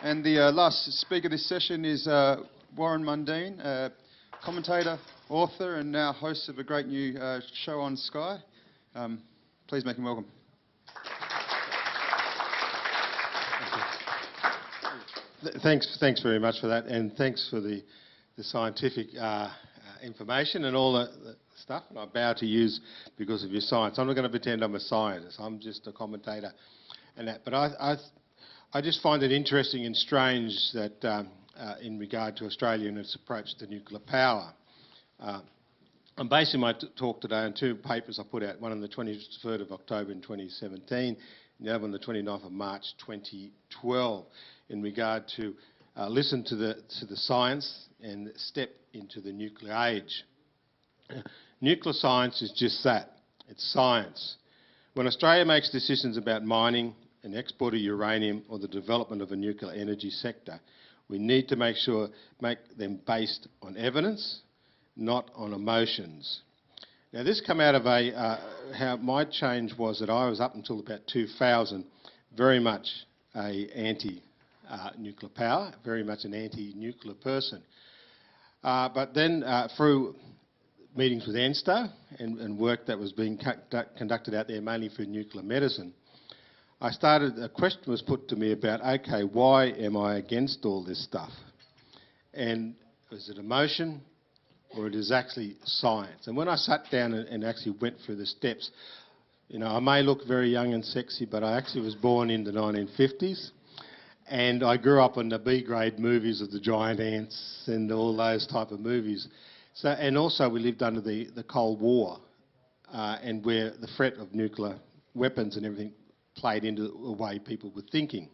And the last speaker this session is Warren Mundine, commentator, author, and now host of a great new show on Sky. Please make him welcome. Thanks very much for that, and thanks for the scientific information and all the stuff. And I bow to you because of your science. I'm not going to pretend I'm a scientist. I'm just a commentator and that. But I just find it interesting and strange that in regard to Australia and its approach to nuclear power. I'm basing my talk today on two papers I put out, one on the 23rd of October in 2017, and the other on the 29th of March 2012, in regard to listen to the science and step into the nuclear age. Nuclear science is just that. It's science. When Australia makes decisions about mining and export of uranium or the development of a nuclear energy sector, we need to make them based on evidence, not on emotions. Now this came out of how my change was that I was up until about 2000 very much a anti-nuclear power, very much an anti-nuclear person. But then through meetings with ANSTO and work that was being conducted out there mainly for nuclear medicine, a question was put to me about, okay, why am I against all this stuff? And is it emotion or it is actually science? And when I sat down and actually went through the steps, you know, I may look very young and sexy, but I actually was born in the 1950s. And I grew up on the B-grade movies of the giant ants and all those type of movies. So, and also we lived under the Cold War and where the threat of nuclear weapons and everything played into the way people were thinking.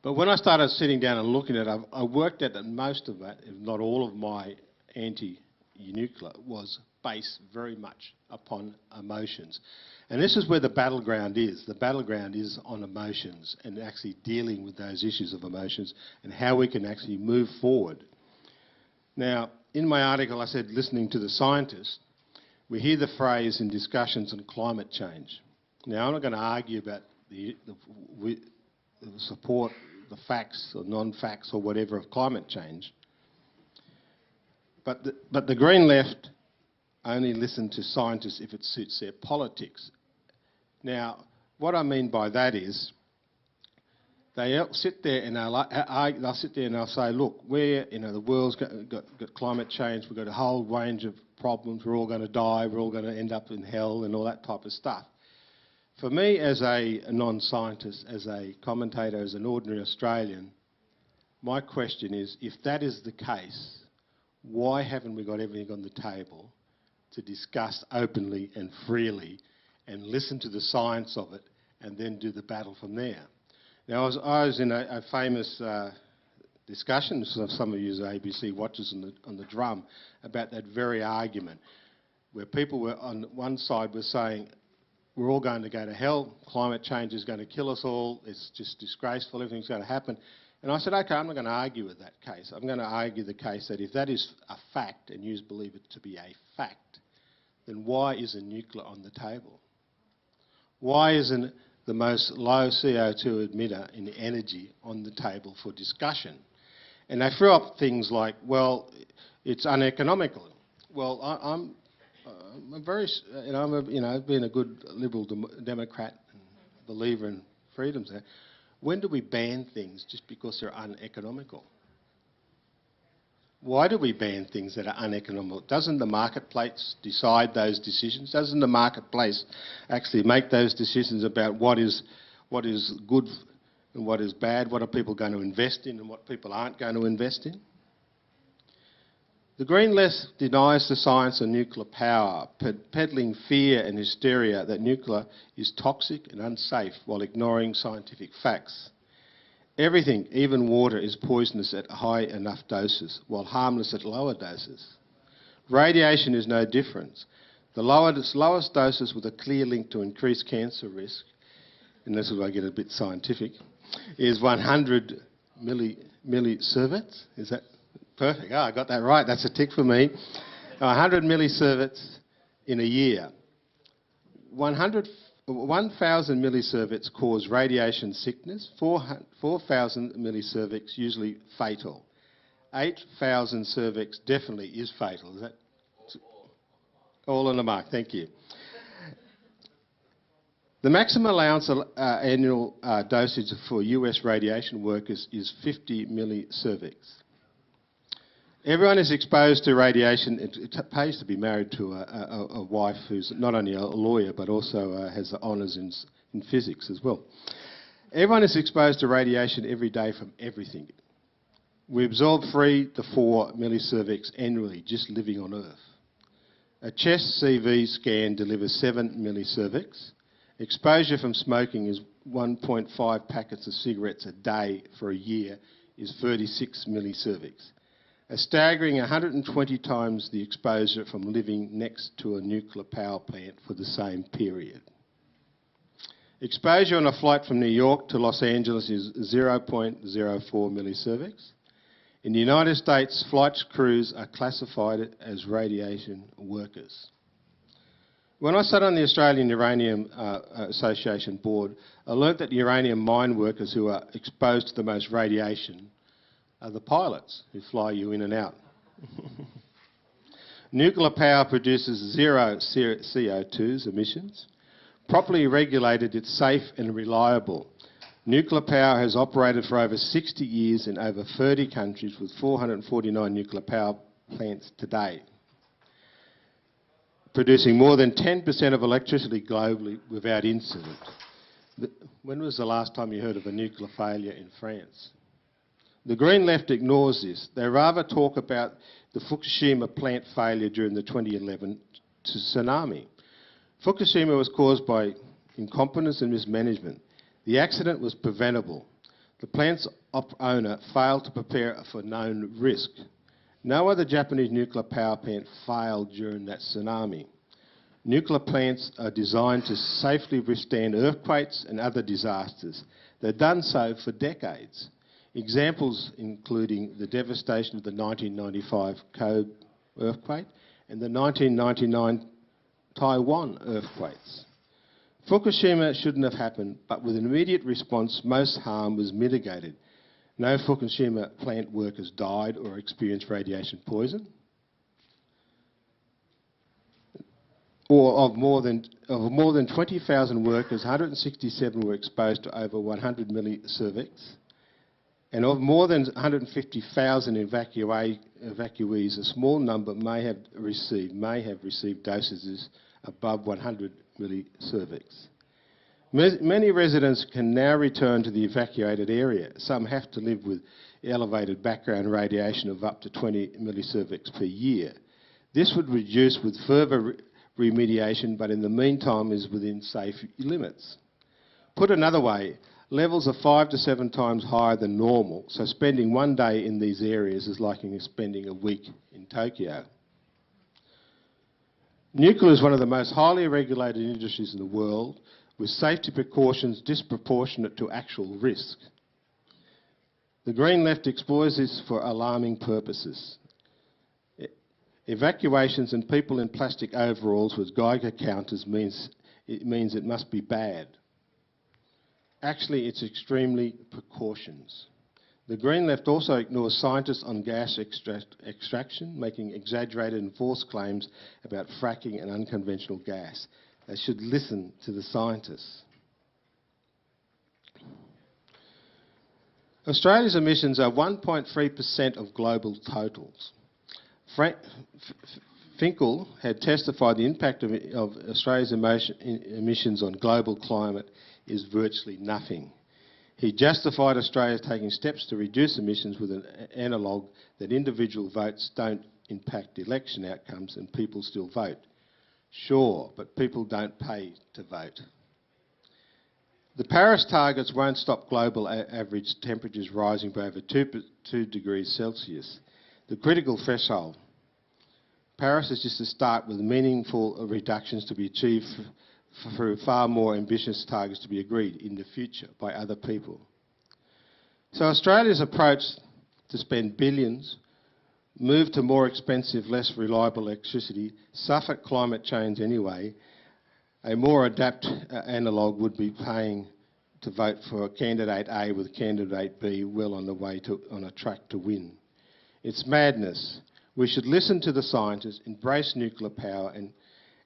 But when I started sitting down and looking at it, I worked out that most of it, if not all of my anti-nuclear, was based very much upon emotions. And this is where the battleground is. The battleground is on emotions and actually dealing with those issues of emotions and how we can actually move forward. Now, in my article I said, listening to the scientists, we hear the phrase in discussions on climate change. Now, I'm not going to argue about the support, the facts or non-facts or whatever of climate change. But the Green Left only listen to scientists if it suits their politics. Now, what I mean by that is they'll sit there and they'll say, look, the world's got climate change, we've got a whole range of problems, we're all going to die, we're all going to end up in hell and all that type of stuff. For me, as a non-scientist, as a commentator, as an ordinary Australian, my question is, if that is the case, why haven't we got everything on the table to discuss openly and freely and listen to the science of it and then do the battle from there? Now, I was in a famous discussion, some of you are ABC watchers on the drum, about that very argument, where people were on one side were saying, we're all going to go to hell, climate change is going to kill us all, it's just disgraceful, everything's going to happen. And I said, okay, I'm not going to argue with that case. I'm going to argue the case that if that is a fact, and you believe it to be a fact, then why isn't nuclear on the table? Why isn't the most low CO2 emitter in energy on the table for discussion? And they threw up things like, well, it's uneconomical. Well, I'm very, I've been a good Liberal Democrat and believer in freedoms there. When do we ban things just because they're uneconomical? Why do we ban things that are uneconomical? Doesn't the marketplace decide those decisions? Doesn't the marketplace actually make those decisions about what is good and what is bad, what are people going to invest in and what people aren't going to invest in? The Green Left denies the science of nuclear power, peddling fear and hysteria that nuclear is toxic and unsafe while ignoring scientific facts. Everything, even water, is poisonous at high enough doses, while harmless at lower doses. Radiation is no different. The lowest doses with a clear link to increased cancer risk, and this is where I get a bit scientific, is 100 millisieverts. Is that perfect? Oh, I got that right. That's a tick for me. 100 millisieverts in a year. 100 1,000 millisieverts cause radiation sickness, 4,000 millisieverts usually fatal. 8,000 cervix definitely is fatal. Is that all on the mark? Thank you. The maximum allowance annual dosage for US radiation workers is 50 millisieverts. Everyone is exposed to radiation. It pays to be married to a wife who's not only a lawyer but also has honours in physics as well. Everyone is exposed to radiation every day from everything. We absorb 3 to 4 millisieverts annually just living on Earth. A chest CV scan delivers 7 millisieverts. Exposure from smoking is 1.5 packets of cigarettes a day for a year is 36 millisieverts. A staggering 120 times the exposure from living next to a nuclear power plant for the same period. Exposure on a flight from New York to Los Angeles is 0.04 millisieverts. In the United States, flight crews are classified as radiation workers. When I sat on the Australian Uranium Association board, I learnt that uranium mine workers who are exposed to the most radiation are the pilots who fly you in and out. Nuclear power produces 0 CO2 emissions. Properly regulated, it's safe and reliable. Nuclear power has operated for over 60 years in over 30 countries with 449 nuclear power plants today, producing more than 10% of electricity globally without incident. When was the last time you heard of a nuclear failure in France? The Green Left ignores this. They rather talk about the Fukushima plant failure during the 2011 tsunami. Fukushima was caused by incompetence and mismanagement. The accident was preventable. The plant's owner failed to prepare for known risk. No other Japanese nuclear power plant failed during that tsunami. Nuclear plants are designed to safely withstand earthquakes and other disasters. They've done so for decades. Examples including the devastation of the 1995 Kobe earthquake and the 1999 Taiwan earthquakes. Fukushima shouldn't have happened, but with an immediate response, most harm was mitigated. No Fukushima plant workers died or experienced radiation poison. Of more than 20,000 workers, 167 were exposed to over 100 millisieverts. And of more than 150,000 evacuees, a small number may have received dosages above 100 millisieverts. Many residents can now return to the evacuated area. Some have to live with elevated background radiation of up to 20 millisieverts per year. This would reduce with further remediation, but in the meantime is within safe limits. Put another way, levels are 5 to 7 times higher than normal, so spending one day in these areas is like spending a week in Tokyo. Nuclear is one of the most highly regulated industries in the world, with safety precautions disproportionate to actual risk. The Green Left exploits this for alarming purposes. Evacuations and people in plastic overalls with Geiger counters means it must be bad. Actually, it's extremely precautions. The Green Left also ignores scientists on gas extraction, making exaggerated and false claims about fracking and unconventional gas. They should listen to the scientists. Australia's emissions are 1.3% of global totals. Finkel had testified the impact of Australia's emissions on global climate is virtually nothing. He justified Australia taking steps to reduce emissions with an analogue that individual votes don't impact election outcomes and people still vote. Sure, but people don't pay to vote. The Paris targets won't stop global average temperatures rising by over 2 degrees Celsius. The critical threshold. Paris is just a start with meaningful reductions to be achieved for far more ambitious targets to be agreed in the future by other people. So Australia's approach to spend billions, move to more expensive, less reliable electricity, suffer climate change anyway, a more adept analogue would be paying to vote for candidate A with candidate B well on the way on a track to win. It's madness. We should listen to the scientists, embrace nuclear power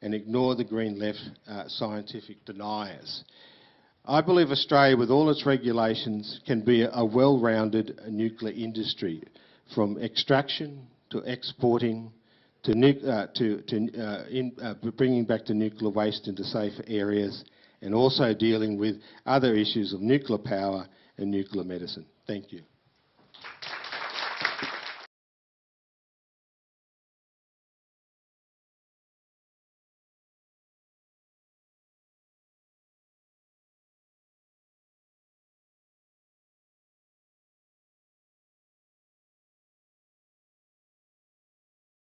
and ignore the Green Left scientific deniers. I believe Australia, with all its regulations, can be a well-rounded nuclear industry, from extraction to exporting to bringing back the nuclear waste into safer areas, and also dealing with other issues of nuclear power and nuclear medicine. Thank you.